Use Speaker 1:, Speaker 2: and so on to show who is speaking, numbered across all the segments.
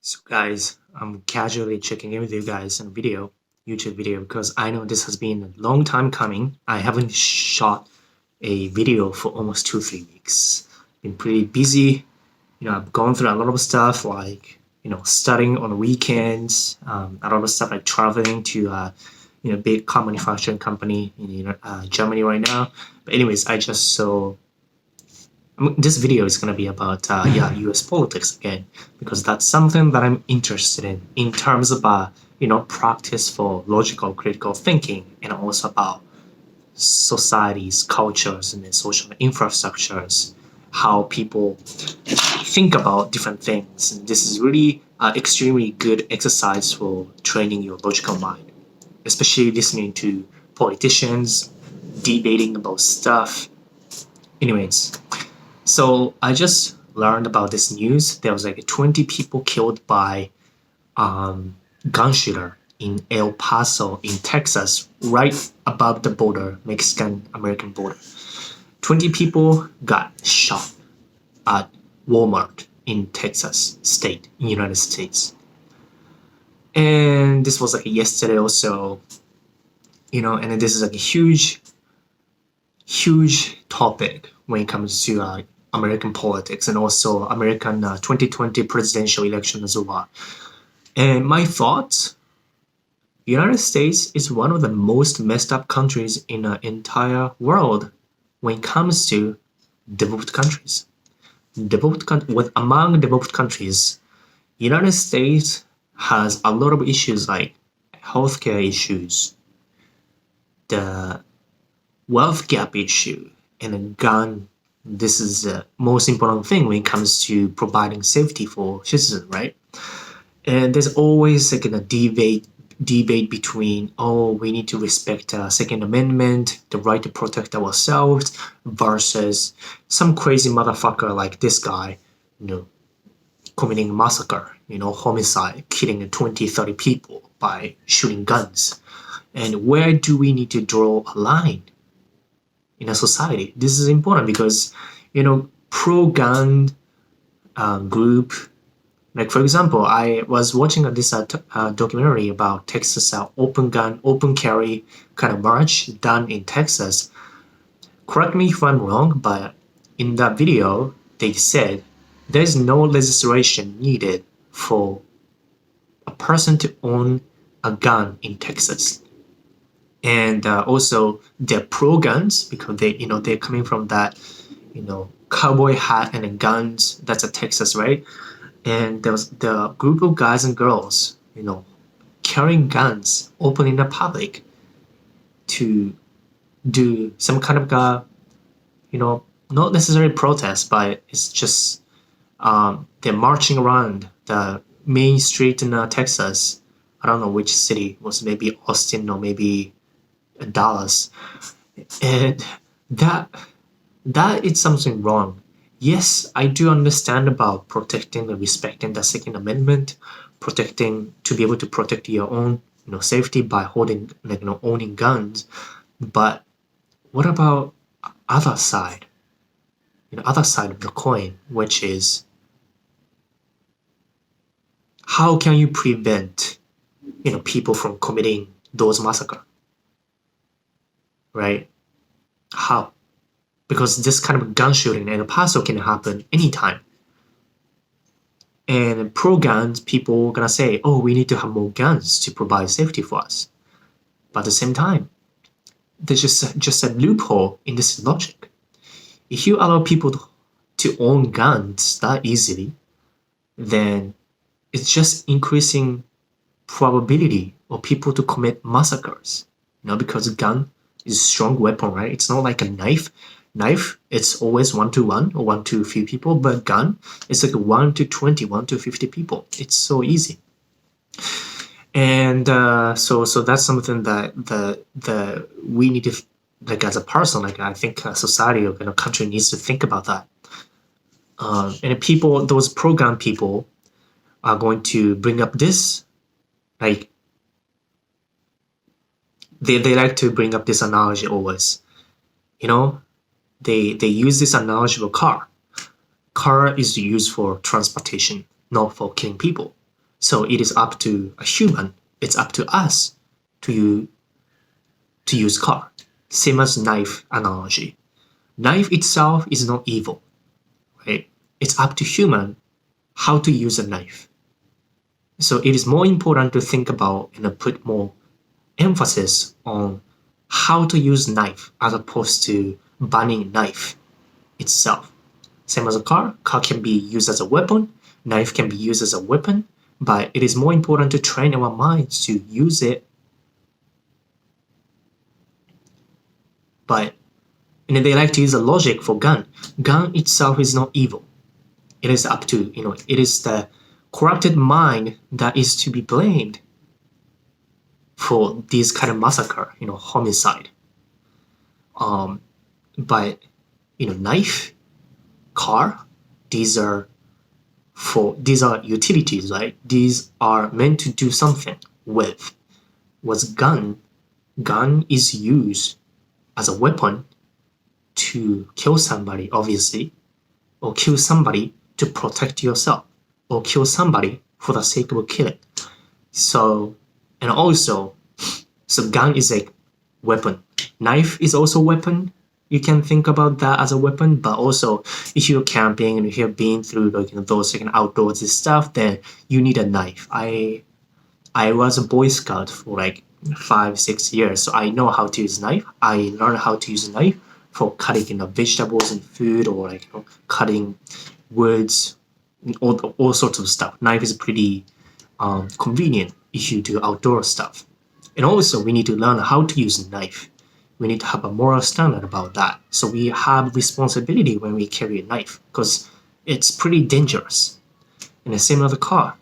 Speaker 1: So guys, I'm casually checking in with you guys on a YouTube video, because I know this has been a long time coming. I haven't shot a video for almost 2-3 weeks. Been pretty busy. I've gone through a lot of stuff like, studying on the weekends, a lot of stuff like traveling to, big car manufacturing company in Germany right now. But anyways, this video is going to be about US politics again, because that's something that I'm interested in terms of practice for logical critical thinking, and also about societies, cultures, and social infrastructures, how people think about different things. And this is really extremely good exercise for training your logical mind, especially listening to politicians debating about stuff. Anyways, so I just learned about this news. There was like 20 people killed by gun shooter in El Paso in Texas, right above the border, Mexican-American border. 20 people got shot at Walmart in Texas state, in United States. And this was like yesterday or so, and this is like a huge topic when it comes to American politics, and also American 2020 presidential election as well. And my thoughts, United States is one of the most messed up countries in the entire world when it comes to developed countries. Among developed countries, United States has a lot of issues like healthcare issues, the wealth gap issue, and the gun. This is the most important thing when it comes to providing safety for citizens, right? And there's always like a debate between, we need to respect Second Amendment, the right to protect ourselves, versus some crazy motherfucker like this guy, committing massacre, homicide, killing 20, 30 people by shooting guns. And where do we need to draw a line in a society? This is important because, pro-gun group, like for example, I was watching this documentary about Texas open carry kind of march done in Texas. Correct me if I'm wrong, but in that video, they said there's no legislation needed for a person to own a gun in Texas. And also they're pro-guns because they're coming from that, cowboy hat and guns. That's a Texas, right? And there was the group of guys and girls, carrying guns open in the public to do some kind of not necessarily protest, but it's just they're marching around the main street in Texas. I don't know which city it was, maybe Austin or maybe Dallas. And that is something wrong. Yes, I do understand about protecting and respecting the Second Amendment, to be able to protect your own, safety by holding, owning guns. But what about other side? Other side of the coin, which is how can you prevent, people from committing those massacres? Right? How? Because this kind of gun shooting in El Paso can happen anytime. And pro-guns people are gonna say, we need to have more guns to provide safety for us. But at the same time, there's just a loophole in this logic. If you allow people to own guns that easily, then it's just increasing probability of people to commit massacres. Because a gun is a strong weapon, right? It's not like a knife. It's always 1 to 1 or 1 to a few people, but gun, it's like 1 to 20, 1 to 50 people. It's so easy. And so that's something that we need to, like as a person, like I think a society or a country needs to think about that. And people, those pro-gun people are going to bring up this, like they like to bring up this analogy always. They use this analogy of a car. Car is used for transportation, not for killing people. So it is up to a human. It's up to us to use car. Same as knife analogy. Knife itself is not evil, right? It's up to human how to use a knife. So it is more important to think about and put more emphasis on how to use knife as opposed to banning knife itself. Same as a car can be used as a weapon, knife can be used as a weapon, but it is more important to train our minds to use it. But and they like to use a logic for gun. Gun itself is not evil. It is up to, it is the corrupted mind that is to be blamed for this kind of massacre, homicide. But, knife, car, these are utilities, right? These are meant to do something with. What's gun? Gun is used as a weapon to kill somebody, obviously, or kill somebody to protect yourself, or kill somebody for the sake of killing. So gun is a weapon. Knife is also a weapon. You can think about that as a weapon, but also if you're camping and if you've been through those outdoors and stuff, then you need a knife. I was a Boy Scout for 5-6 years, so I know how to use a knife. I learned how to use a knife for cutting vegetables and food, or cutting woods, all sorts of stuff. Knife is pretty convenient if you do outdoor stuff. And also we need to learn how to use a knife. We need to have a moral standard about that. So we have responsibility when we carry a knife because it's pretty dangerous. And the same with a car.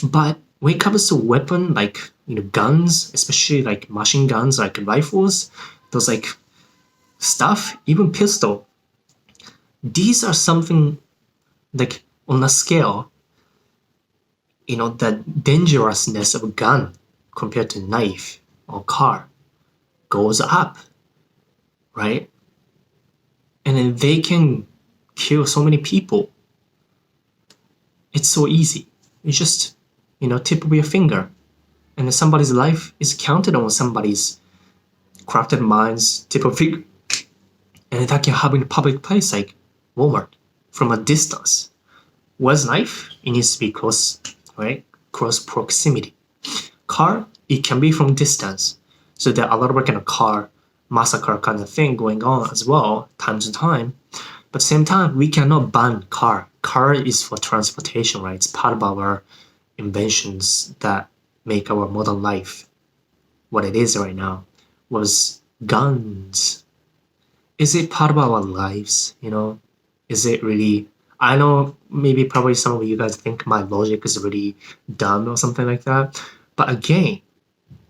Speaker 1: But when it comes to weapon guns, especially machine guns, rifles, those stuff, even pistol, these are something on a scale, the dangerousness of a gun compared to knife or car goes up, right? And then they can kill so many people. It's so easy. You just, tip of your finger, and then somebody's life is counted on somebody's corrupted mind's tip of finger. And that can happen in a public place like Walmart from a distance. Whereas knife, it needs to be close, right? Close proximity. Car, it can be from distance. So there are a lot of car massacre kind of thing going on as well, time to time. But at the same time, we cannot ban car. Car is for transportation, right? It's part of our inventions that make our modern life what it is right now. Was guns. Is it part of our lives? Is it really? I know maybe probably some of you guys think my logic is really dumb or something like that. But again,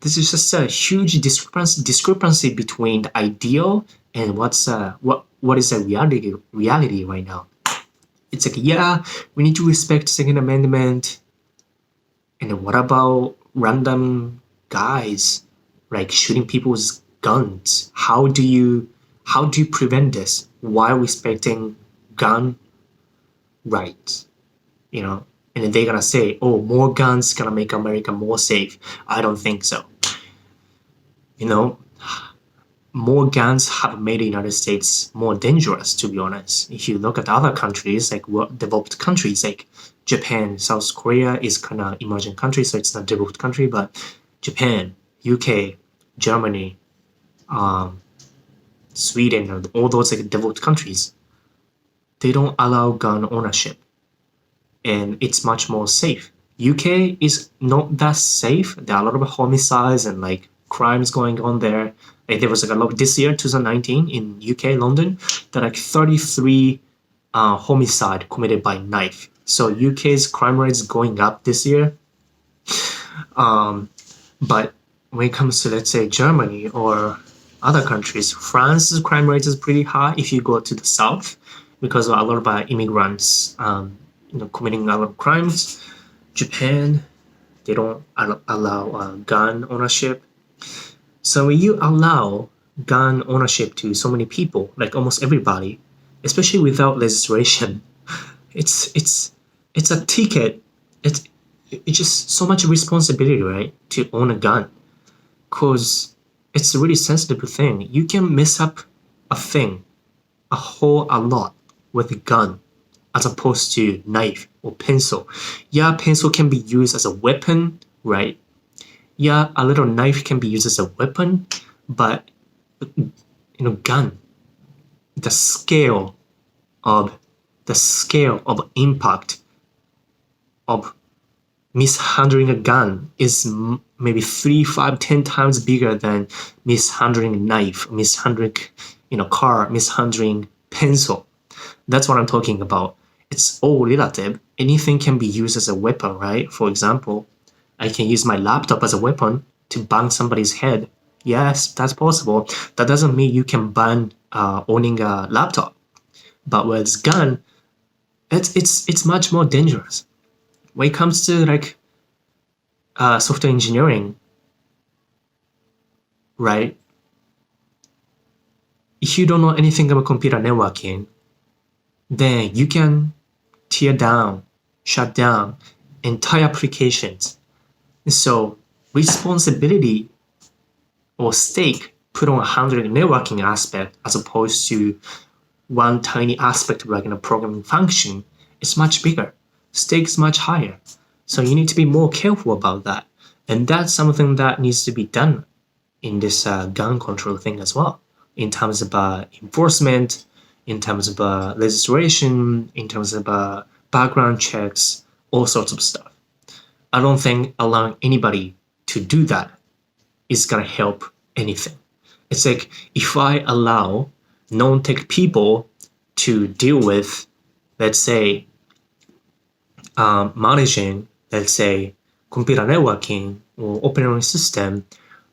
Speaker 1: this is just a huge discrepancy between the ideal and what is a reality right now. It's we need to respect Second Amendment. And what about random guys shooting people's guns? How do you prevent this while respecting gun rights? And then they're gonna say, oh, more guns gonna make America more safe. I don't think so. More guns have made the United States more dangerous, to be honest. If you look at other countries, developed countries like Japan, South Korea is kind of emerging country, so it's not developed country, but Japan, UK, Germany, Sweden, and all those developed countries, they don't allow gun ownership. And it's much more safe. UK is not that safe. There are a lot of homicides and crimes going on there. There was a lot this year, 2019, in UK, London, there are 33 homicide committed by knife. So UK's crime rate is going up this year. But when it comes to, let's say, Germany or other countries, France's crime rate is pretty high if you go to the south, because a lot of immigrants committing a lot of crimes. Japan, they don't allow gun ownership. So when you allow gun ownership to so many people, almost everybody, especially without legislation, it's a ticket. it's just so much responsibility, right, to own a gun, because it's a really sensitive thing. You can mess up a thing a lot with a gun as opposed to knife or pencil. Yeah, pencil can be used as a weapon, right? Yeah, a little knife can be used as a weapon, but gun, the scale of impact of mishandling a gun is maybe 3, 5, 10 times bigger than mishandling a knife, mishandling car, mishandling pencil. That's what I'm talking about. It's all relative. Anything can be used as a weapon, right? For example, I can use my laptop as a weapon to bang somebody's head. Yes, that's possible. That doesn't mean you can ban owning a laptop. But with gun, it's much more dangerous. When it comes to software engineering, right? If you don't know anything about computer networking, then you can tear down, shut down entire applications. So responsibility or stake put on handling networking aspect as opposed to one tiny aspect like in a programming function is much bigger. Stakes much higher. So you need to be more careful about that. And that's something that needs to be done in this gun control thing as well, in terms of enforcement, in terms of legislation, in terms of background checks, all sorts of stuff. I don't think allowing anybody to do that is gonna help anything. It's like if I allow non-tech people to deal with, let's say, managing, let's say, computer networking or operating system,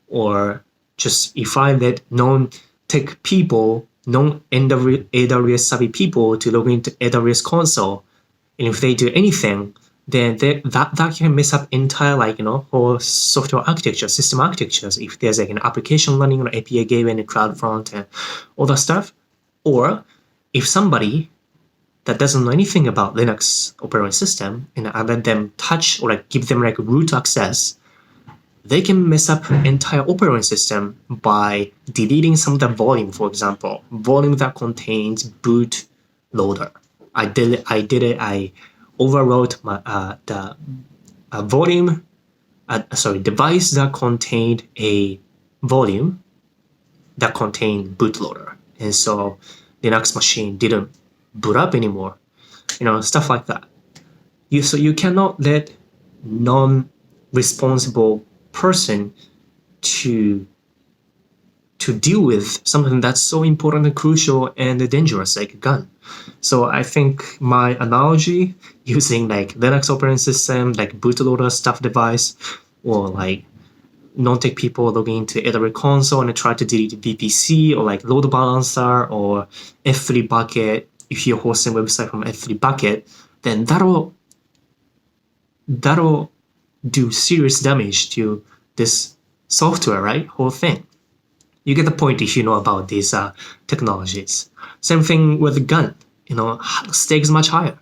Speaker 1: or just if I let non-tech people, non-AWS savvy people to log into AWS console, and if they do anything, then that can mess up entire whole software architecture, system architectures. If there's an application running on API gateway and CloudFront and all that stuff, or if somebody that doesn't know anything about Linux operating system and I let them touch or give them root access, they can mess up entire operating system by deleting some of the volume, for example, volume that contains bootloader. I overwrote the volume, device that contained a volume that contained bootloader. And so Linux machine didn't boot up anymore, stuff like that. So you cannot let non-responsible person to deal with something that's so important and crucial and dangerous like a gun. So I think my analogy using Linux operating system, bootloader stuff device, or non-tech people logging into AWS console and try to delete VPC or load balancer or S3 bucket. If you're hosting a website from S3 bucket, then that'll do serious damage to this software, right? Whole thing. You get the point if you know about these technologies. Same thing with the gun. Stakes much higher.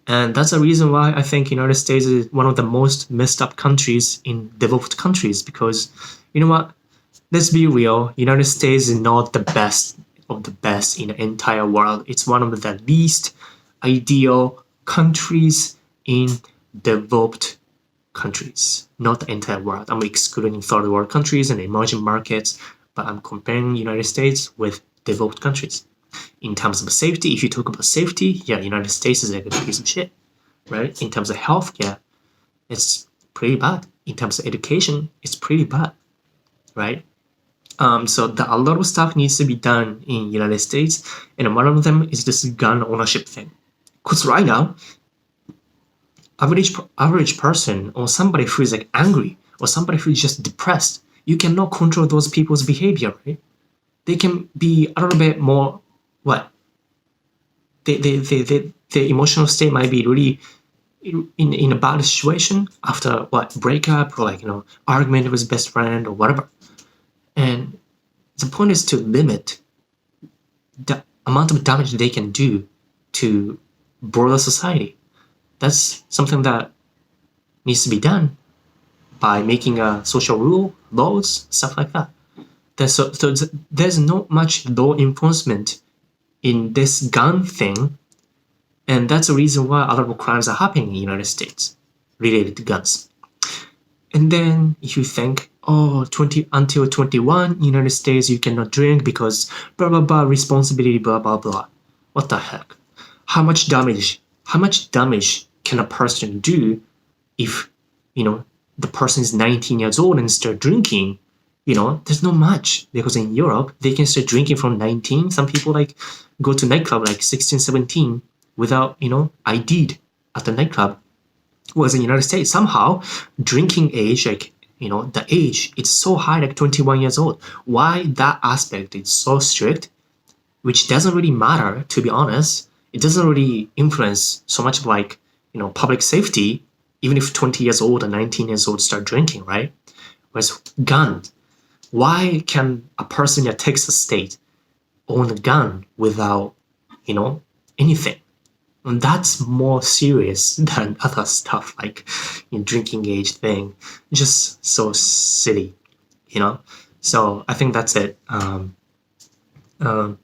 Speaker 1: And that's the reason why I think United States is one of the most messed up countries in developed countries, because you know what? Let's be real. United States is not the best of the best in the entire world. It's one of the least ideal countries in developed countries. Not the entire world. I'm excluding third world countries and emerging markets, but I'm comparing United States with developed countries. In terms of safety, if you talk about safety, yeah, United States is a piece of shit, right? In terms of healthcare, it's pretty bad. In terms of education, it's pretty bad, right? So a lot of stuff needs to be done in United States, and one of them is this gun ownership thing. Because right now, average person or somebody who is angry or somebody who is just depressed, you cannot control those people's behavior, right? They can be a little bit more the emotional state might be really in a bad situation after breakup or argument with his best friend or whatever. And the point is to limit the amount of damage they can do to broader society. That's something that needs to be done by making a social rule, laws, stuff like that. There's not much law enforcement in this gun thing, and that's the reason why a lot of crimes are happening in the United States related to guns. And then if you think, until 21, United States, you cannot drink because blah, blah, blah, responsibility, blah, blah, blah. What the heck? How much damage can a person do if, the person is 19 years old and start drinking? There's not much, because in Europe, they can start drinking from 19. Some people go to nightclub 16, 17 without, ID'd at the nightclub. Whereas in the United States, somehow drinking age, the age, it's so high, 21 years old. Why that aspect is so strict, which doesn't really matter, to be honest. It doesn't really influence so much of public safety, even if 20 years old or 19 years old start drinking, right? Whereas gun, why can a person in a Texas state own a gun without, anything? And that's more serious than other stuff drinking age thing. Just so silly, So I think that's it. Gun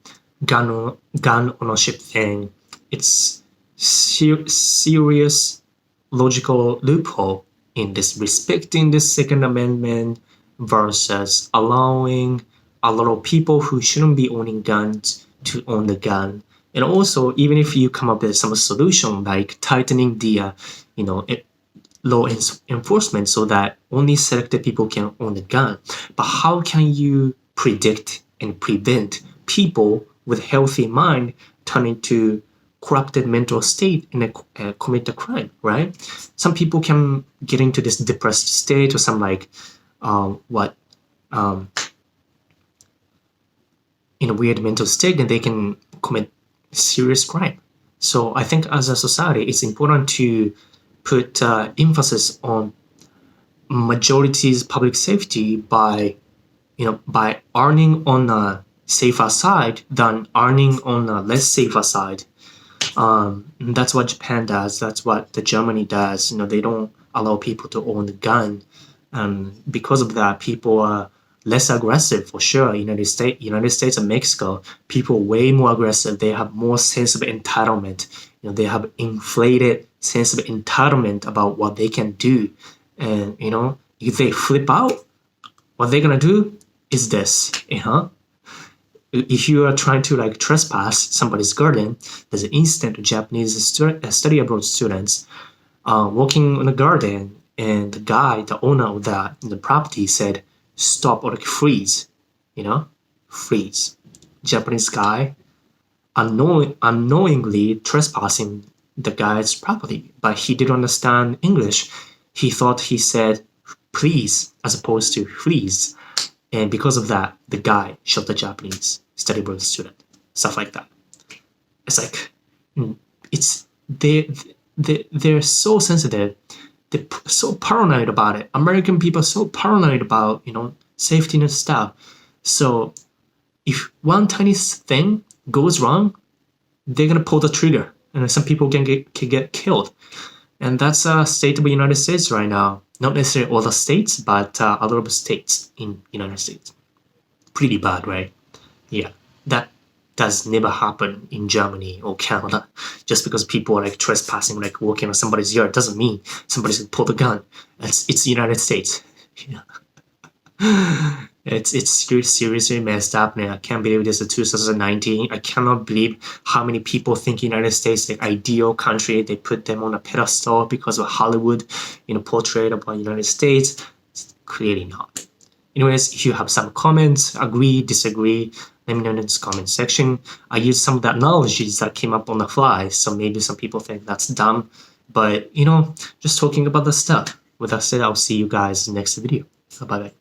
Speaker 1: ownership thing. It's serious logical loophole in this respecting the Second Amendment versus allowing a lot of people who shouldn't be owning guns to own the gun. And also, even if you come up with some solution like tightening the, law enforcement so that only selected people can own the gun, but how can you predict and prevent people with healthy mind turn into corrupted mental state and commit a crime, right? Some people can get into this depressed state or some in a weird mental state, and they can commit serious crime. So I think as a society, it's important to put emphasis on majority's public safety by earning on a safer side than earning on a less safer side. That's what Japan does. That's what Germany does. They don't allow people to own a gun, and because of that, people are less aggressive for sure. United States and Mexico, people way more aggressive. They have more sense of entitlement. They have inflated sense of entitlement about what they can do. And if they flip out, what they're gonna do is this. If you are trying to trespass somebody's garden, there's an instant Japanese study abroad students walking in the garden, and the guy, the owner of the property, said, "Stop," or freeze, freeze. Japanese guy unknowingly trespassing the guy's property, but he didn't understand English. He thought he said please as opposed to freeze. And because of that, the guy shot the Japanese study abroad student. Stuff like that. It's they're so sensitive. They're so paranoid about it. American people are so paranoid about, safety and stuff. So if one tiny thing goes wrong, they're going to pull the trigger. And some people can get killed. And that's a state of the United States right now. Not necessarily all the states, but a lot of states in the United States. Pretty bad, right? Yeah, that does never happen in Germany or Canada. Just because people are trespassing, walking on somebody's yard, doesn't mean somebody's gonna pull the gun. It's the United States. It's seriously messed up, man. I can't believe this is 2019. I cannot believe how many people think United States the ideal country. They put them on a pedestal because of Hollywood, portrait of the United States. It's clearly not. Anyways, if you have some comments, agree, disagree, let me know in the comment section. I used some of the analogies that came up on the fly, so maybe some people think that's dumb. But, just talking about the stuff. With that said, I'll see you guys in the next video. So bye-bye.